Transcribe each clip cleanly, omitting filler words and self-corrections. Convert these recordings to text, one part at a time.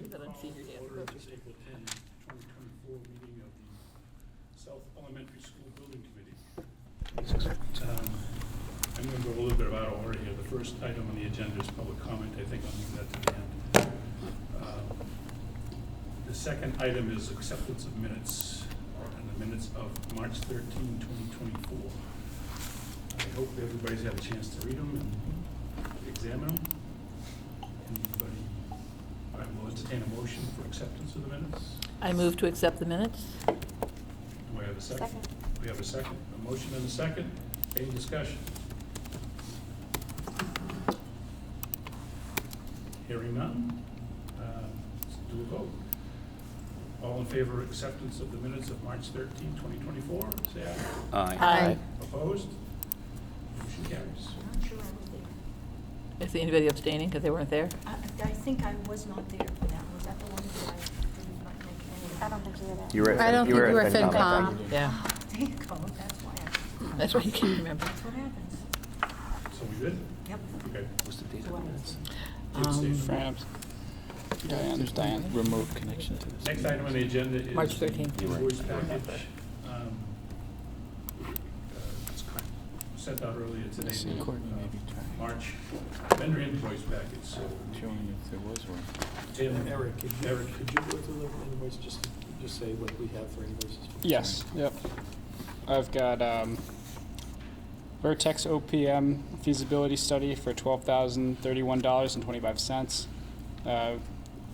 do that on senior day. Order this April 10, 2024 meeting of the South Elementary School Building Committee. I'm going to go a little bit out of order here. The first item on the agenda is public comment. I think I'll leave that to the end. The second item is acceptance of minutes, and the minutes of March 13, 2024. I hope everybody's had a chance to read them and examine them. Anybody? I will entertain a motion for acceptance of the minutes. I move to accept the minutes. Do I have a second? We have a second. A motion and a second. Any discussion? Hearing none. Let's do a vote. All in favor of acceptance of the minutes of March 13, 2024, say aye. Aye. Aye. Opposed? Motion carries. I'm not sure I was there. Is anybody abstaining because they weren't there? I think I was not there for that. Was that the one that I didn't like make any? I don't think you were there. You were at I don't think you were at FinCom. Yeah, There you go, that's why I, that's why you can't remember. that's what happens. So we good? Yep. Okay. What's the date of the minutes? Abstain. There's Diane. Remote connection to this. Next item on the agenda is March 13th. the invoice package. Sent out earlier today. Let's see, Courtney, maybe try. March vendor invoice package, so. Showing if there was one. Tim, Eric, could you go through the invoice, just say what we have for invoices? Yes, yep. I've got Vertex OPM feasibility study for $12,031.25.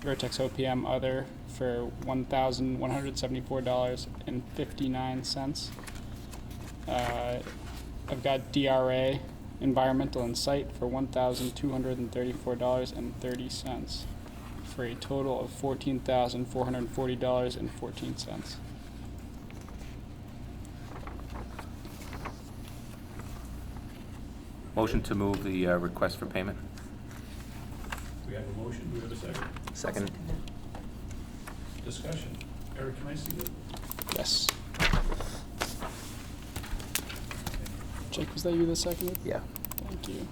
Vertex OPM other for $1,174.59. I've got DRA environmental and site for $1,234.30 for a total of $14,440.14. Motion to move the request for payment? we have a motion, do we have a second? Second. Discussion. Eric, can I see that? Yes. Jake, was that you that seconded? Yeah. Thank you.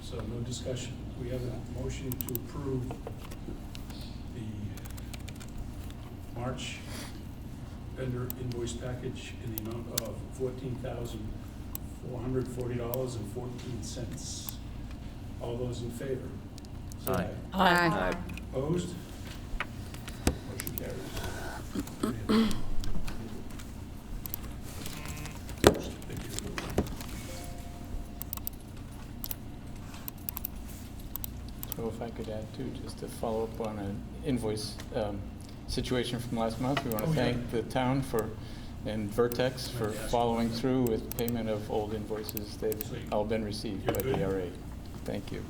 So no discussion. We have a motion to approve the March vendor invoice package in the amount of $14,440.14. All those in favor? Say Aye. Aye. Opposed? Motion carries. So if I could add too, just to follow up on an invoice situation from last month, we want to Oh, yeah. thank the town and Vertex for Fantastic. following through with payment of old invoices. They've Sweet. all been received You're by good. DRA. Thank you.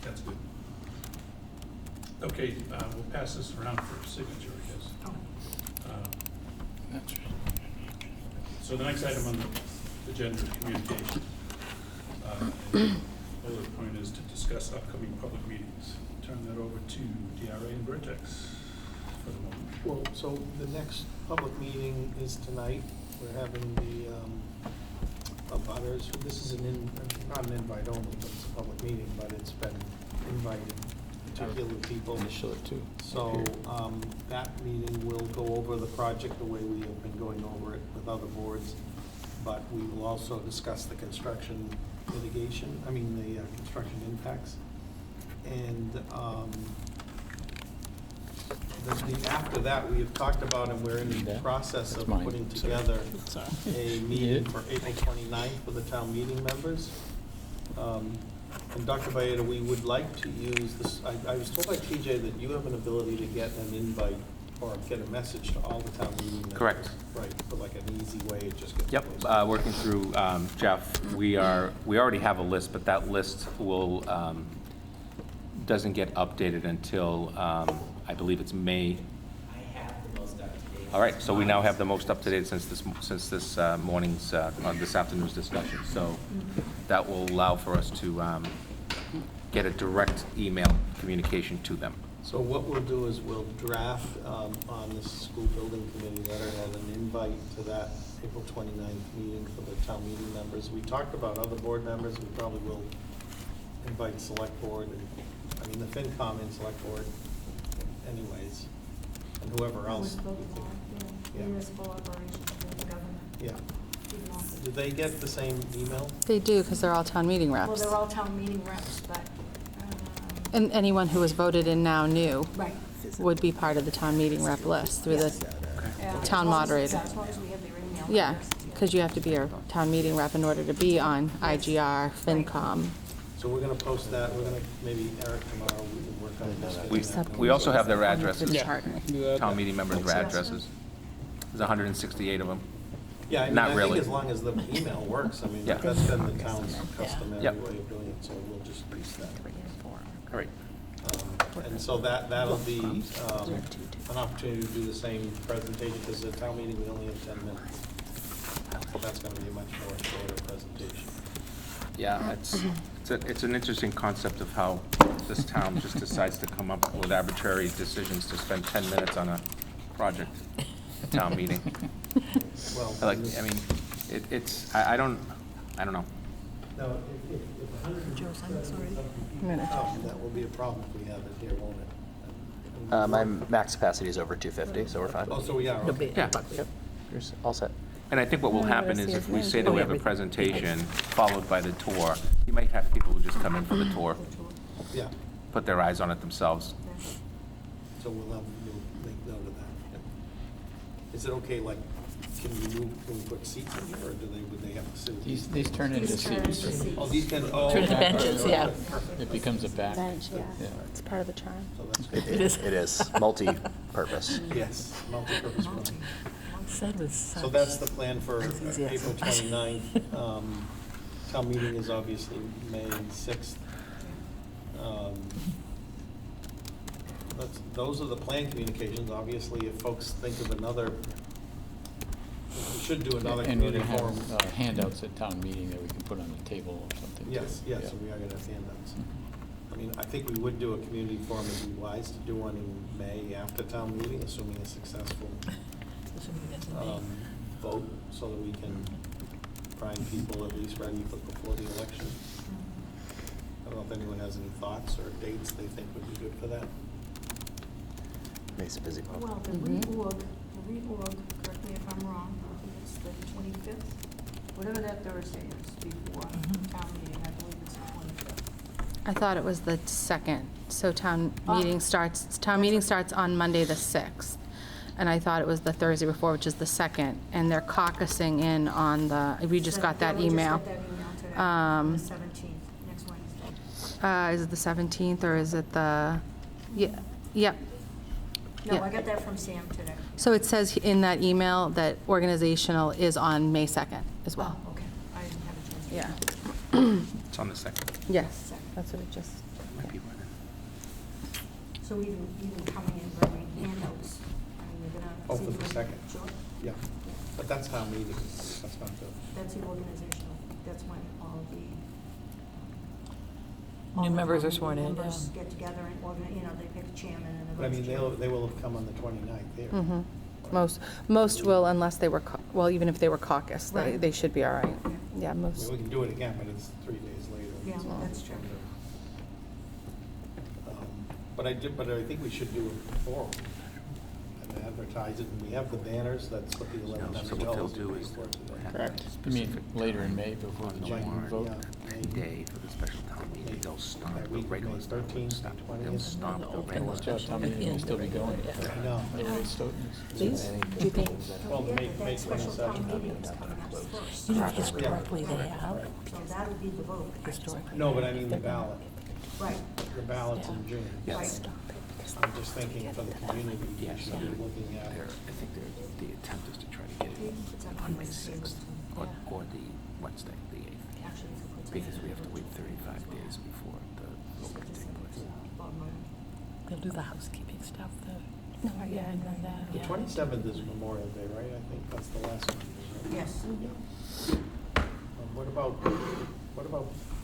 That's good. Okay, we'll pass this around for signature, I guess. That's right. So the next item on the agenda is communication. Bullet point is to discuss upcoming public meetings. Turn that over to DRA and Vertex for the moment. Well, so the next public meeting is tonight. We're having the abutters. This is not an invite only, but it's a public meeting, but it's been invited particular people. Initial it too. So that meeting will go over the project the way we have been going over it with other boards. But we will also discuss the construction mitigation, the construction impacts. And after that, we have talked about, and we're in the Yeah. process That's of mine. putting Sorry. together Sorry. a meeting for April 29th for the town meeting members. And Dr. Baeta, we would like to use this, I was told by TJ that you have an ability to get an invite or get a message to all the town meeting members. Correct. Right, for like an easy way, it just gets Yep, posted. working through Jeff. We already have a list, but that list doesn't get updated until, I believe it's May. I have the most up-to-date. All right, so we now have the most up-to-date since this morning's, this afternoon's discussion. So that will allow for us to get a direct email communication to them. So what we'll do is we'll draft on this school building committee letterhead an invite to that April 29th meeting for the town meeting members. We talked about other board members, we probably will invite select board, and, I mean, the FinCom and select board anyways, and whoever else. you think. Yeah. Municipal operations and government. Yeah. even office. Do they get the same email? They do, because they're all town meeting Well, reps. they're all town meeting reps, but, And anyone who was voted in now new right. would be part of the town meeting rep list through the, Yeah, Town as long as- moderator. yeah, as long as we have their email. yeah, address, because you have to be a town meeting rep in order to be on IGR, FinCom. So we're gonna post that, we're gonna, maybe Eric tomorrow, we can work on this. We, Except we also have their According to addresses, the Yeah. charter. I can do that. town meeting members' Yes. addresses. There's 168 of them. Yeah, I mean, Not I really. think as long as the email works, I mean, Yeah. that's been the town's customary Yep. way of doing it, so we'll just use that. All right. And so that'll be an opportunity to do the same presentation, because the town meeting, we only have 10 minutes. So that's gonna be a much more shorter presentation. Yeah, it's an interesting concept of how this town just decides to come up with arbitrary decisions to spend 10 minutes on a project at town meeting. Well, I mean, I don't know. No, if 100. Joe signed this already? That will be a problem if we have it here, won't it? My max capacity is over 250, so we're fine. Oh, so we are, No okay. big. Yeah. Yep, you're all set. And I think what will Oh, happen yes, is yes, if we yes. say that Oh, we yeah, have a we- presentation followed by the tour, you might have people who just come in for the tour, Yeah, put their eyes on it themselves. so we'll make note of that. Is it okay, like, can we put seats in here, or would they have to sit? These turn into These turn into seats. seats. Oh, these can, oh. Turn into okay. benches, yeah. It becomes a back. Bench, yeah. Yeah. It's part of the charm. So that's good. It is. It is multi-purpose. Yes, multi-purpose room. Said with such. So that's the plan for enthusiasm. April 29th. Town meeting is obviously May 6th. Those are the plan communications. Obviously, if folks think of another, we should do another And we're community gonna forum. have handouts at town meeting that we can put on the table or something. too. Yes, yes, Yeah. so we are gonna have handouts. I mean, I think we would do a community forum. It'd be wise to do one in May after town meeting, assuming a successful Assuming it's in May. vote, so that we can find people at least ready for before the election. I don't know if anyone has any thoughts or dates they think would be good for that. Makes it busy. Well, the reorg, correct me if I'm wrong, I think it's the 25th, whatever that Thursday is before town meeting, I believe it's the 25th. I thought it was the second, so town Oh. meeting starts on Monday, the 6th. And I thought it was the Thursday before, which is the 2nd, and they're caucusing in on the, we just got that Yeah, we email. just got that email today, the 17th, next Wednesday. Is it the 17th, or is it the, yeah, yep. No, Yeah. I got that from Sam today. So it says in that email that organizational is on May 2nd as well. Oh, okay, I didn't have a chance. to Yeah. read it. It's on the second. Yes, that's what it just, Might be running. So even coming and bringing handouts, I mean, you're gonna. Oh, see for the them- second. Sure, Yeah, but that's town meeting, that's not the. that's the organizational, that's when all the. New members are sworn in, Members yeah. get together and organize, you know, they pick a chairman and a But I mean, vice chairman. they will have come on the 29th there. mhm. Most will, unless they were, well, even if they were caucus, Right. they should be all right. Yeah. Yeah, I mean, most. we can do it again, but it's 3 days later. Yeah, that's true. But I think we should do a forum and advertise it, and we have the banners, that's what the So 1100 what they'll dollars do we is paid for today. have Correct. a You mean specific later in time May before on the the joint warrant, vote? Any day for the special town meeting, they'll start That the week, regular May stuff. 13th, Stop. 20th. They'll stop the Open regular Watch stuff. out, town meeting may still be going. I know. Anyway, Stoughton is- Please, do you think, Well, Don't May forget that special 27th. town meeting is coming up first. you know, historically they have, So that'll be the vote. historically. No, but I mean the ballot, Right, the ballots in June. Yes. right. I'm just thinking for the community, we Yes. should be looking at. I think the attempt is to try to get it It's on on May Wednesday. 6th or the Wednesday, the 8th, Actually, if it's because we have to wait 35 days before the vote can take place. They'll do the housekeeping stuff, No, yeah, and then that. The 27th is Memorial Day, right? I think that's the last one. right? Yes.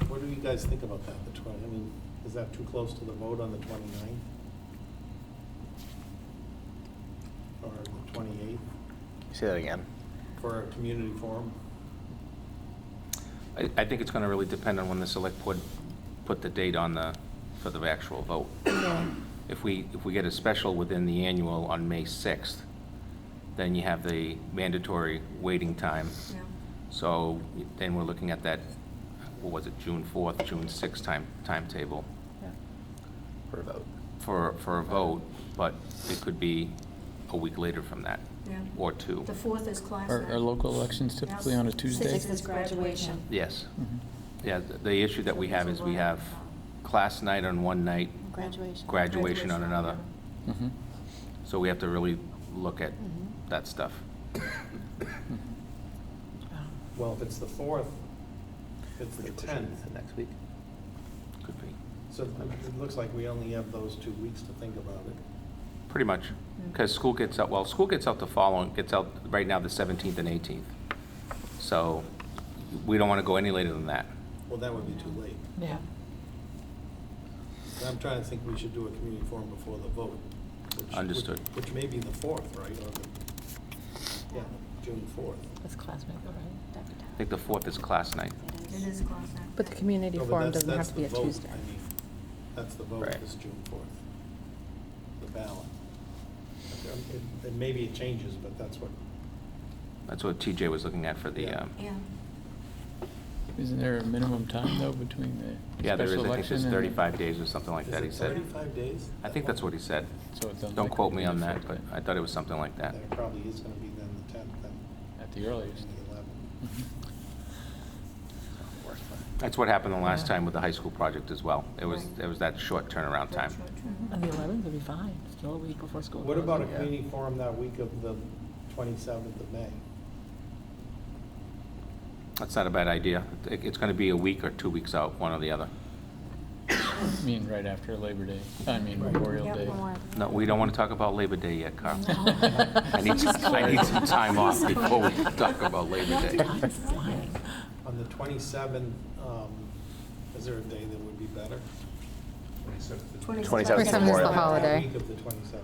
What do you guys think about that, the 20, I mean, is that too close to the vote on the 29th? Or the 28th Say that again. for a community forum? I think it's going to really depend on when the select board put the date on for the actual vote. Yeah. If we get a special within the annual on May 6th, then you have the mandatory waiting time. Yeah. So then we're looking at that, what was it, June 4th, June 6th timetable For a vote. for a vote, but it could be a week later from that, Yeah. or two. The 4th is class Are night. local elections typically on a Tuesday? Sixth is graduation. Yes. Mhm. Yeah, the issue that we have is we have class night on one night, Graduation. graduation on another. Mhm. So we have to really look at that stuff. Well, if it's the 4th, it's the Would you push it 10th. to next week? Could be. So it looks like we only have those 2 weeks to think about it. Pretty much, because school gets out gets out right now the 17th and 18th. So we don't want to go any later than that. Well, that would be too late. Yeah. I'm trying to think we should do a community forum before the vote. Understood. Which may be the 4th, right? Or yeah, June 4th. That's classmate, right? I think the 4th is class night. It is class night. But the community No, but forum that's- doesn't have that's to be the a vote, Tuesday. I mean, that's the vote, Right. is June 4th. The ballot. And maybe it changes, but that's what, That's what TJ was looking at for the, Yeah. Yeah. Isn't there a minimum time, though, between the yeah, there is, special I think election it's and? 35 days or something like is that, he it said. 35 days? I think that's what he said. So it sounds Don't like quote it me could on be that, affected but I thought it was something like that. Then it probably is gonna be then the 10th, then At the earliest. the 11th. Mhm. That's what happened the last time with the high school project as well. It was that short turnaround time. Short term. And the 11th will be fine, still a week before school. What about a closes. community forum that week of the 27th of May? That's not a bad idea. It's going to be a week or 2 weeks out, one or the other. I mean, right after Labor Day, I mean Memorial Yep. Day. No, we don't want to talk about Labor Day yet, Carl. I need some time off before we talk about Labor Day. Time's flying. On the 27th, is there a day that would be better? 27th. 27th is 27th is the Memorial Day. holiday. Week of the 27th.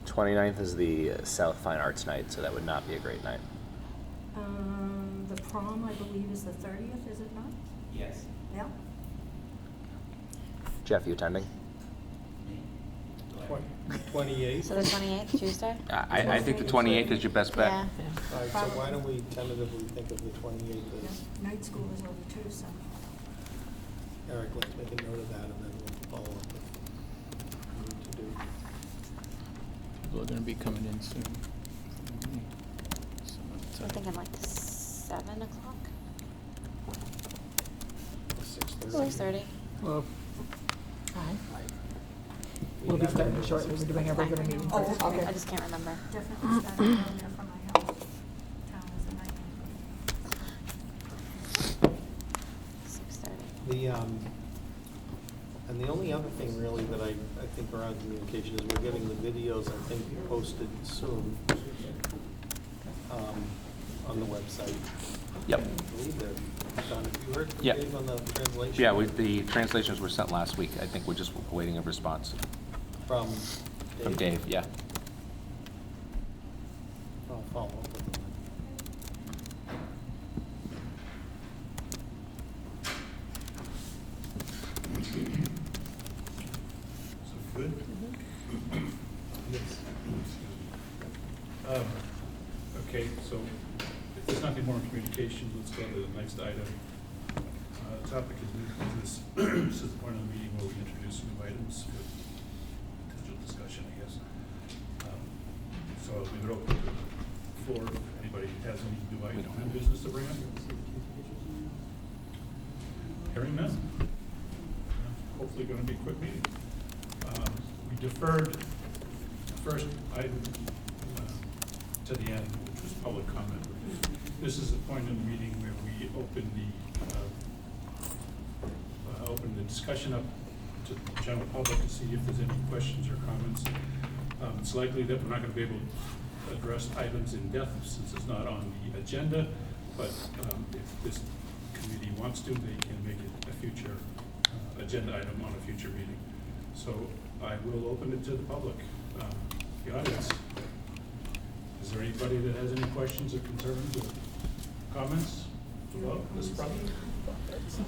29th is the South Fine Arts Night, so that would not be a great night. The prom, I believe, is the 30th, is it not? Yes. Yeah. Jeff, you attending? 28th? So the 28th, Tuesday? I think the 28th is your best bet. Yeah. All right, so why don't we tentatively think of the 28th as, Night school is over too, so. Eric, let's make a note of that, and then we'll follow up with what we need to do. People are gonna be coming in soon. I'm thinking like 7 o'clock, 6:30. 6:30. Well, hi. We'll be starting shortly, we're doing a regular meeting Oh, first. okay. I just can't remember. Definitely starting earlier from my house. Town is the night. 6:30. And the only other thing really that I think around communication is we're getting the videos, I think, posted soon on the website. Yep. I believe they're done. Have you heard from Yeah. Dave on the translation? Yeah, the translations were sent last week. I think we're just waiting a response From from Dave, yeah. I'll follow up with him. So good? Yes. Okay, so if there's nothing more in communication, let's go to the next item. Topic is new business. This is the point of the meeting where we introduce new items for potential discussion, I guess. So I'll leave it open to the floor if anybody has any new item, new business to bring up. Hearing none. Hopefully going to be a quick meeting. We deferred the first item to the end, which was public comment. This is the point in the meeting where we open the discussion up to the general public to see if there's any questions or comments. It's likely that we're not going to be able to address items in depth since it's not on the agenda, but if this committee wants to, they can make it a future agenda item on a future meeting. So I will open it to the public, the audience. Is there anybody that has any questions or concerns or comments about this project?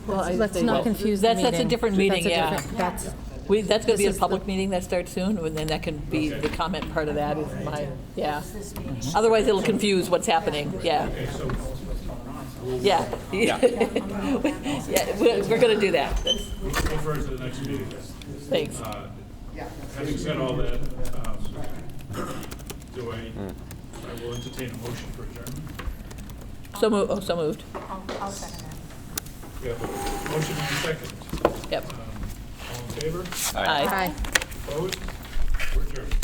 Well, I Let's say not that- confuse the That's a meeting. different meeting, That's a yeah. different- That's, That's going to be This a is the- public meeting that starts soon, and then that can be, the comment part of that is my, yeah. This meeting. Otherwise, it'll confuse what's happening, yeah. Okay, so Yeah. Yeah. Yeah, we're going to do that. That's- we'll refer to the next meeting then. Thanks. Having said all that, do I will entertain a motion for adjournment. So moved, so moved. I'll second that. We have a motion and a second. Yep. All in favor? Aye. aye. Opposed? We're adjourned.